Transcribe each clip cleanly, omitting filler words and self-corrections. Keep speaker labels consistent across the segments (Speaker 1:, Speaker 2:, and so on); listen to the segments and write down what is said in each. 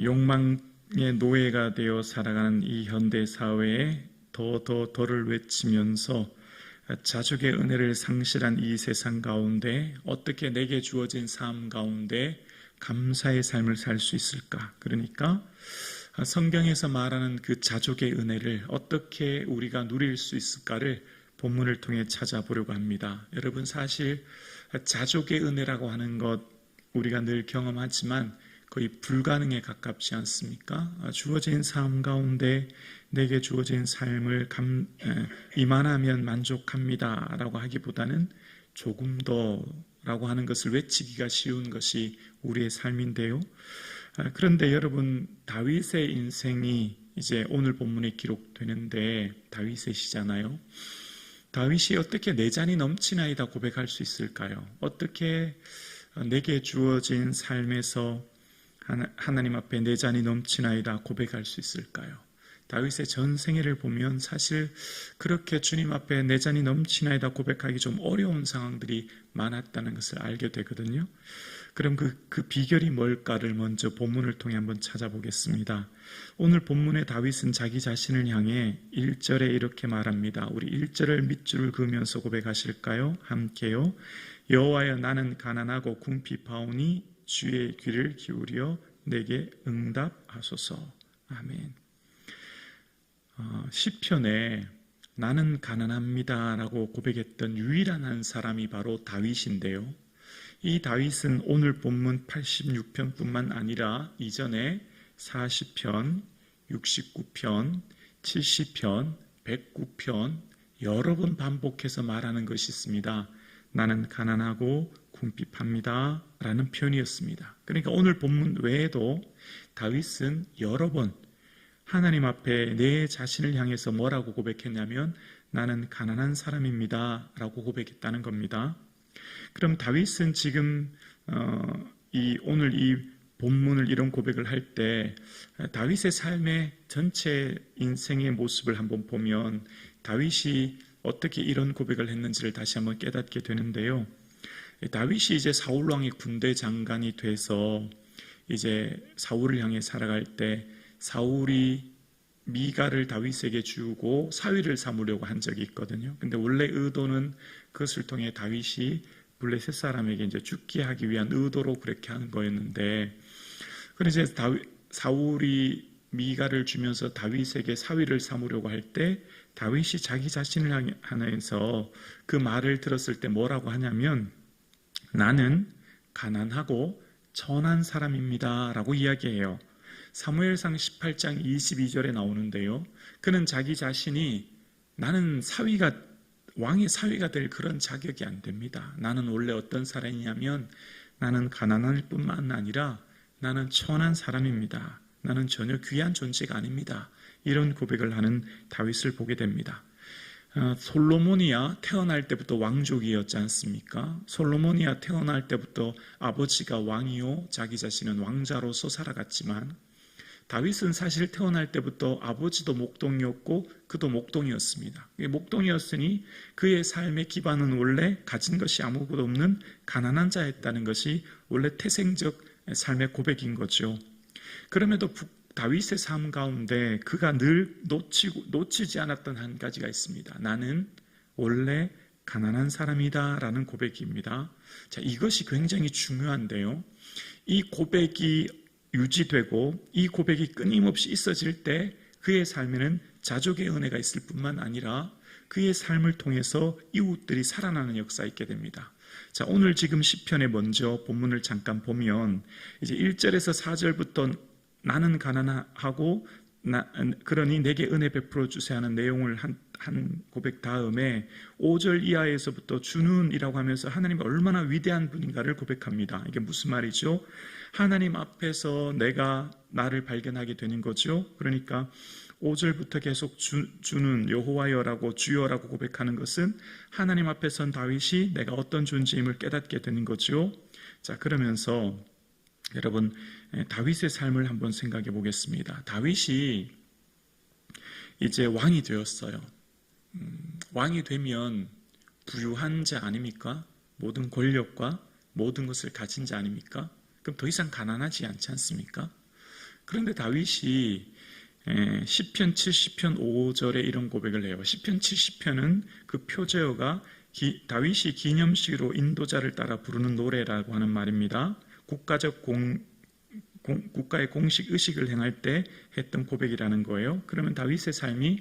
Speaker 1: 욕망의 노예가 되어 살아가는 이 현대 사회에 더를 외치면서 자족의 은혜를 상실한 이 세상 가운데 어떻게 내게 주어진 삶 가운데 감사의 삶을 살 수 있을까? 그러니까 성경에서 말하는 그 자족의 은혜를 어떻게 우리가 누릴 수 있을까를 본문을 통해 찾아보려고 합니다. 여러분, 사실 자족의 은혜라고 하는 것 우리가 늘 경험하지만 거의 불가능에 가깝지 않습니까? 주어진 삶 가운데 내게 주어진 삶을 이만하면 만족합니다 라고 하기보다는 조금 더 라고 하는 것을 외치기가 쉬운 것이 우리의 삶인데요. 그런데 여러분, 다윗의 인생이 이제 오늘 본문에 기록되는데 다윗의 시잖아요. 다윗이 어떻게 내 잔이 넘치나이다 고백할 수 있을까요? 어떻게 내게 주어진 삶에서 하나님 앞에 내 잔이 넘치나이다 고백할 수 있을까요? 다윗의 전 생애를 보면 사실 그렇게 주님 앞에 내 잔이 넘치나이다 고백하기 좀 어려운 상황들이 많았다는 것을 알게 되거든요. 그럼 그 비결이 뭘까를 먼저 본문을 통해 한번 찾아보겠습니다. 오늘 본문의 다윗은 자기 자신을 향해 1절에 이렇게 말합니다. 우리 1절을 밑줄을 그으면서 고백하실까요? 함께요. 여호와여, 나는 가난하고 궁핍하오니 주의 귀를 기울여 내게 응답하소서. 아멘. 시편에 나는 가난합니다 라고 고백했던 유일한 한 사람이 바로 다윗인데요. 이 다윗은 오늘 본문 86편뿐만 아니라 이전에 40편, 69편, 70편, 109편 여러 번 반복해서 말하는 것이 있습니다. 나는 가난하고 궁핍합니다 라는 표현이었습니다. 그러니까 오늘 본문 외에도 다윗은 여러 번 하나님 앞에 내 자신을 향해서 뭐라고 고백했냐면 나는 가난한 사람입니다 라고 고백했다는 겁니다. 그럼 다윗은 지금 오늘 이 본문을 이런 고백을 할 때 다윗의 삶의 전체 인생의 모습을 한번 보면 다윗이 어떻게 이런 고백을 했는지를 다시 한번 깨닫게 되는데요. 다윗이 이제 사울 왕의 군대 장관이 돼서 이제 사울을 향해 살아갈 때 사울이 미갈을 다윗에게 주고 사위를 삼으려고 한 적이 있거든요. 근데 원래 의도는 그것을 통해 다윗이 블레셋 사람에게 이제 죽게 하기 위한 의도로 그렇게 하는 거였는데, 그래서 이제 사울이 미갈을 주면서 다윗에게 사위를 삼으려고 할 때 다윗이 자기 자신을 향해서 그 말을 들었을 때 뭐라고 하냐면 나는 가난하고 천한 사람입니다 라고 이야기해요. 사무엘상 18장 22절에 나오는데요. 그는 자기 자신이 나는 왕의 사위가 될 그런 자격이 안 됩니다. 나는 원래 어떤 사람이냐면 나는 가난할 뿐만 아니라 나는 천한 사람입니다. 나는 전혀 귀한 존재가 아닙니다. 이런 고백을 하는 다윗을 보게 됩니다. 솔로몬이야 태어날 때부터 왕족이었지 않습니까? 솔로몬이야 태어날 때부터 아버지가 왕이요 자기 자신은 왕자로서 살아갔지만 다윗은 사실 태어날 때부터 아버지도 목동이었고 그도 목동이었습니다. 목동이었으니 그의 삶의 기반은 원래 가진 것이 아무것도 없는 가난한 자였다는 것이 원래 태생적 삶의 고백인 거죠. 그럼에도 다윗의 삶 가운데 그가 늘 놓치지 않았던 한 가지가 있습니다. 나는 원래 가난한 사람이다 라는 고백입니다. 자, 이것이 굉장히 중요한데요. 이 고백이 유지되고 이 고백이 끊임없이 있어질 때 그의 삶에는 자족의 은혜가 있을 뿐만 아니라 그의 삶을 통해서 이웃들이 살아나는 역사가 있게 됩니다. 자, 오늘 지금 시편에 먼저 본문을 잠깐 보면 이제 1절에서 4절부터 나는 가난하고 그러니 내게 은혜 베풀어 주세요 하는 내용을 한 고백 다음에 5절 이하에서부터 주는이라고 하면서 하나님이 얼마나 위대한 분인가를 고백합니다. 이게 무슨 말이죠? 하나님 앞에서 내가 나를 발견하게 되는 거죠. 그러니까 5절부터 계속 주는 여호와여라고 주여라고 고백하는 것은 하나님 앞에 선 다윗이 내가 어떤 존재임을 깨닫게 되는 거죠. 자, 그러면서 여러분 다윗의 삶을 한번 생각해 보겠습니다. 다윗이 이제 왕이 되었어요. 왕이 되면 부유한 자 아닙니까? 모든 권력과 모든 것을 가진 자 아닙니까? 그럼 더 이상 가난하지 않지 않습니까? 그런데 다윗이 시편 70편 5절에 이런 고백을 해요. 시편 70편은 그 표제어가 다윗이 기념식으로 인도자를 따라 부르는 노래라고 하는 말입니다. 국가의 공식 의식을 행할 때 했던 고백이라는 거예요. 그러면 다윗의 삶이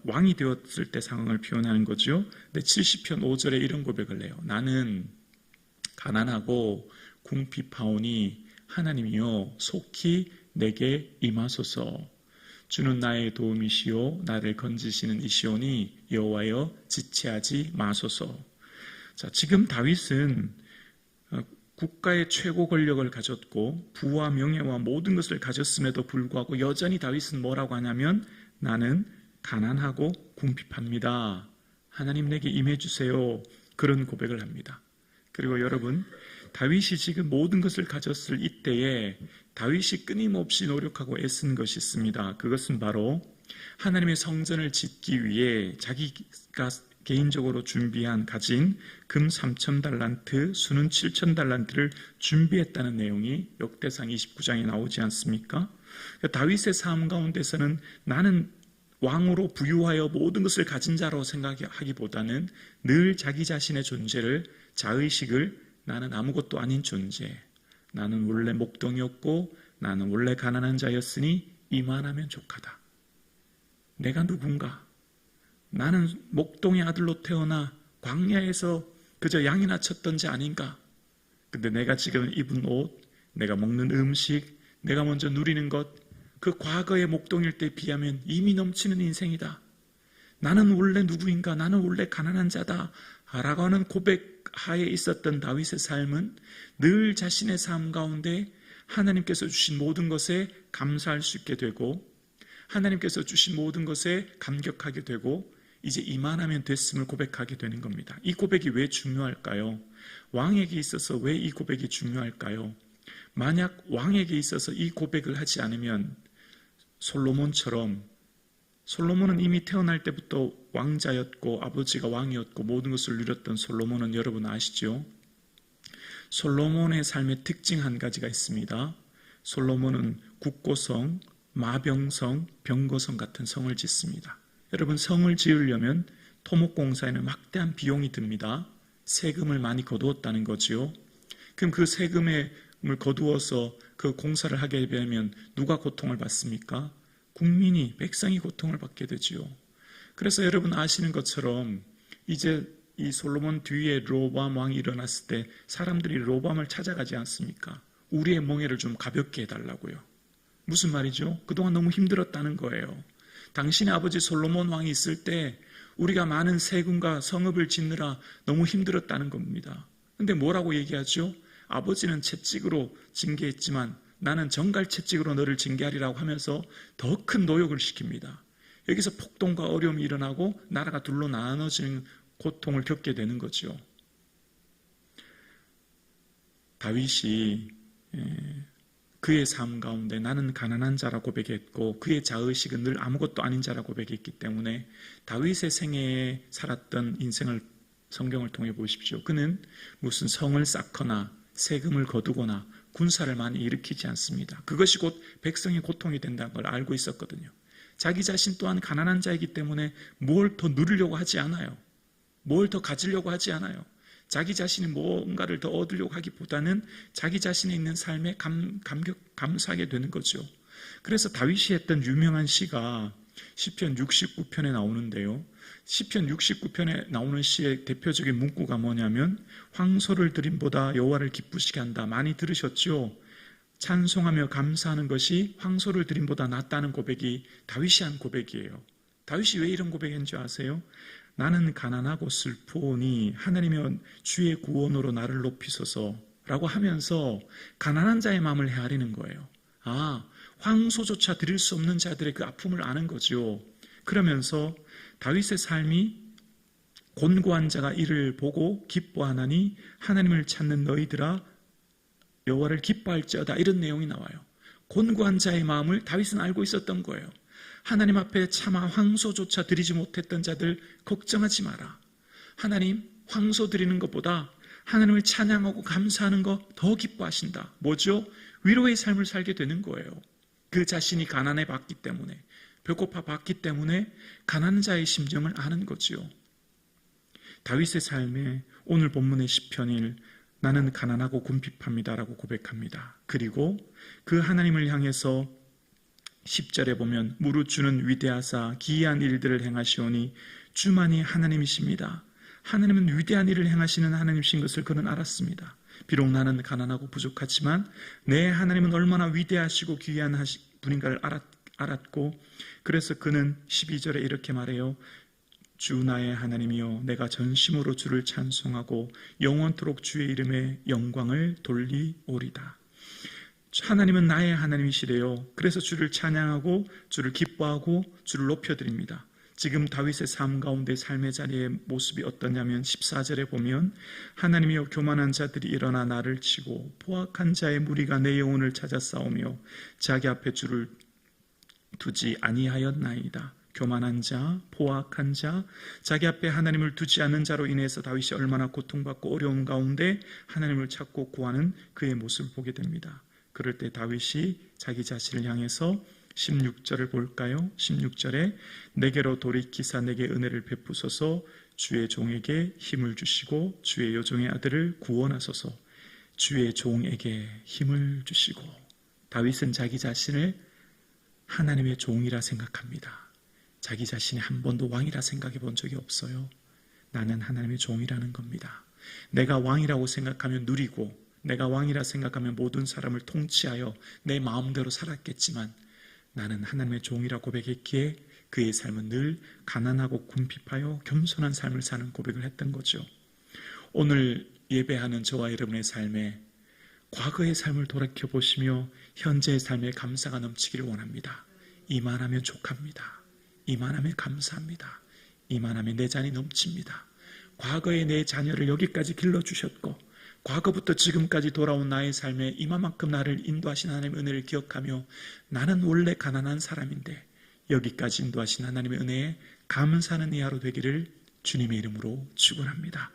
Speaker 1: 왕이 되었을 때 상황을 표현하는 거죠. 근데 70편 5절에 이런 고백을 해요. 나는 가난하고 궁핍하오니 하나님이여 속히 내게 임하소서. 주는 나의 도움이시오 나를 건지시는 이시오니 여호와여 지체하지 마소서. 자, 지금 다윗은 국가의 최고 권력을 가졌고 부와 명예와 모든 것을 가졌음에도 불구하고 여전히 다윗은 뭐라고 하냐면 나는 가난하고 궁핍합니다. 하나님 내게 임해주세요. 그런 고백을 합니다. 그리고 여러분, 다윗이 지금 모든 것을 가졌을 이때에 다윗이 끊임없이 노력하고 애쓴 것이 있습니다. 그것은 바로 하나님의 성전을 짓기 위해 자기가 개인적으로 가진 금 3,000달란트, 수는 7,000달란트를 준비했다는 내용이 역대상 29장에 나오지 않습니까? 다윗의 삶 가운데서는 나는 왕으로 부유하여 모든 것을 가진 자로 생각하기보다는 늘 자기 자신의 존재를, 자의식을 나는 아무것도 아닌 존재, 나는 원래 목동이었고 나는 원래 가난한 자였으니 이만하면 족하다. 내가 누군가? 나는 목동의 아들로 태어나 광야에서 그저 양이나 쳤던 자 아닌가? 근데 내가 지금 입은 옷, 내가 먹는 음식, 내가 먼저 누리는 것, 그 과거의 목동일 때에 비하면 이미 넘치는 인생이다. 나는 원래 누구인가? 나는 원래 가난한 자다. 라고 하는 고백하에 있었던 다윗의 삶은 늘 자신의 삶 가운데 하나님께서 주신 모든 것에 감사할 수 있게 되고 하나님께서 주신 모든 것에 감격하게 되고 이제 이만하면 됐음을 고백하게 되는 겁니다. 이 고백이 왜 중요할까요? 왕에게 있어서 왜 이 고백이 중요할까요? 만약 왕에게 있어서 이 고백을 하지 않으면 솔로몬은 이미 태어날 때부터 왕자였고 아버지가 왕이었고 모든 것을 누렸던 솔로몬은 여러분 아시죠? 솔로몬의 삶의 특징 한 가지가 있습니다. 솔로몬은 국고성, 마병성, 병거성 같은 성을 짓습니다. 여러분, 성을 지으려면 토목공사에는 막대한 비용이 듭니다. 세금을 많이 거두었다는 거지요. 그럼 그 세금을 거두어서 그 공사를 하게 되면 누가 고통을 받습니까? 국민이, 백성이 고통을 받게 되지요. 그래서 여러분 아시는 것처럼 이제 이 솔로몬 뒤에 르호보암 왕이 일어났을 때 사람들이 르호보암을 찾아가지 않습니까? 우리의 멍에를 좀 가볍게 해달라고요. 무슨 말이죠? 그동안 너무 힘들었다는 거예요. 당신의 아버지 솔로몬 왕이 있을 때 우리가 많은 세금과 성읍을 짓느라 너무 힘들었다는 겁니다. 근데 뭐라고 얘기하죠? 아버지는 채찍으로 징계했지만 나는 정갈 채찍으로 너를 징계하리라고 하면서 더 큰 노역을 시킵니다. 여기서 폭동과 어려움이 일어나고 나라가 둘로 나눠지는 고통을 겪게 되는 거죠. 다윗이 그의 삶 가운데 나는 가난한 자라 고백했고 그의 자의식은 늘 아무것도 아닌 자라 고백했기 때문에 다윗의 생애에 살았던 인생을 성경을 통해 보십시오. 그는 무슨 성을 쌓거나 세금을 거두거나 군사를 많이 일으키지 않습니다. 그것이 곧 백성의 고통이 된다는 걸 알고 있었거든요. 자기 자신 또한 가난한 자이기 때문에 뭘 더 누리려고 하지 않아요. 뭘 더 가지려고 하지 않아요. 자기 자신이 뭔가를 더 얻으려고 하기보다는 자기 자신에 있는 삶에 감사하게 되는 거죠. 그래서 다윗이 했던 유명한 시가 시편 69편에 나오는데요. 시편 69편에 나오는 시의 대표적인 문구가 뭐냐면 황소를 드림보다 여호와를 기쁘시게 한다. 많이 들으셨죠? 찬송하며 감사하는 것이 황소를 드림보다 낫다는 고백이 다윗이 한 고백이에요. 다윗이 왜 이런 고백인지 아세요? 나는 가난하고 슬프오니 하나님의 주의 구원으로 나를 높이소서 라고 하면서 가난한 자의 마음을 헤아리는 거예요. 황소조차 드릴 수 없는 자들의 그 아픔을 아는 거죠. 그러면서 다윗의 삶이 곤고한 자가 이를 보고 기뻐하나니 하나님을 찾는 너희들아 여호와를 기뻐할지어다, 이런 내용이 나와요. 곤고한 자의 마음을 다윗은 알고 있었던 거예요. 하나님 앞에 차마 황소조차 드리지 못했던 자들 걱정하지 마라. 하나님 황소 드리는 것보다 하나님을 찬양하고 감사하는 거 더 기뻐하신다. 뭐죠? 위로의 삶을 살게 되는 거예요. 그 자신이 가난해 봤기 때문에, 배고파 봤기 때문에 가난한 자의 심정을 아는 거지요. 다윗의 삶에 오늘 본문의 시편일 나는 가난하고 궁핍합니다라고 고백합니다. 그리고 그 하나님을 향해서 10절에 보면 무릇 주는 위대하사 기이한 일들을 행하시오니 주만이 하나님이십니다. 하나님은 위대한 일을 행하시는 하나님이신 것을 그는 알았습니다. 비록 나는 가난하고 부족하지만 내 하나님은 얼마나 위대하시고 귀한 분인가를 알았고, 그래서 그는 12절에 이렇게 말해요. 주 나의 하나님이여 내가 전심으로 주를 찬송하고 영원토록 주의 이름에 영광을 돌리오리다. 하나님은 나의 하나님이시래요. 그래서 주를 찬양하고 주를 기뻐하고 주를 높여드립니다. 지금 다윗의 삶 가운데 삶의 자리의 모습이 어떠냐면 14절에 보면 하나님이여 교만한 자들이 일어나 나를 치고 포악한 자의 무리가 내 영혼을 찾아 싸우며 자기 앞에 주를 두지 아니하였나이다. 교만한 자, 포악한 자, 자기 앞에 하나님을 두지 않는 자로 인해서 다윗이 얼마나 고통받고 어려운 가운데 하나님을 찾고 구하는 그의 모습을 보게 됩니다. 그럴 때 다윗이 자기 자신을 향해서 16절을 볼까요? 16절에 내게로 돌이키사 내게 은혜를 베푸소서 주의 종에게 힘을 주시고 주의 여종의 아들을 구원하소서 주의 종에게 힘을 주시고. 다윗은 자기 자신을 하나님의 종이라 생각합니다. 자기 자신이 한 번도 왕이라 생각해 본 적이 없어요. 나는 하나님의 종이라는 겁니다. 내가 왕이라고 생각하면 누리고, 내가 왕이라 생각하면 모든 사람을 통치하여 내 마음대로 살았겠지만 나는 하나님의 종이라 고백했기에 그의 삶은 늘 가난하고 궁핍하여 겸손한 삶을 사는 고백을 했던 거죠. 오늘 예배하는 저와 여러분의 삶에 과거의 삶을 돌이켜보시며 현재의 삶에 감사가 넘치기를 원합니다. 이만하면 족합니다. 이만하면 감사합니다. 이만하면 내 잔이 넘칩니다. 과거에 내 자녀를 여기까지 길러주셨고 과거부터 지금까지 돌아온 나의 삶에 이만큼 나를 인도하신 하나님의 은혜를 기억하며 나는 원래 가난한 사람인데 여기까지 인도하신 하나님의 은혜에 감사하는 이 하루 되기를 주님의 이름으로 축원합니다.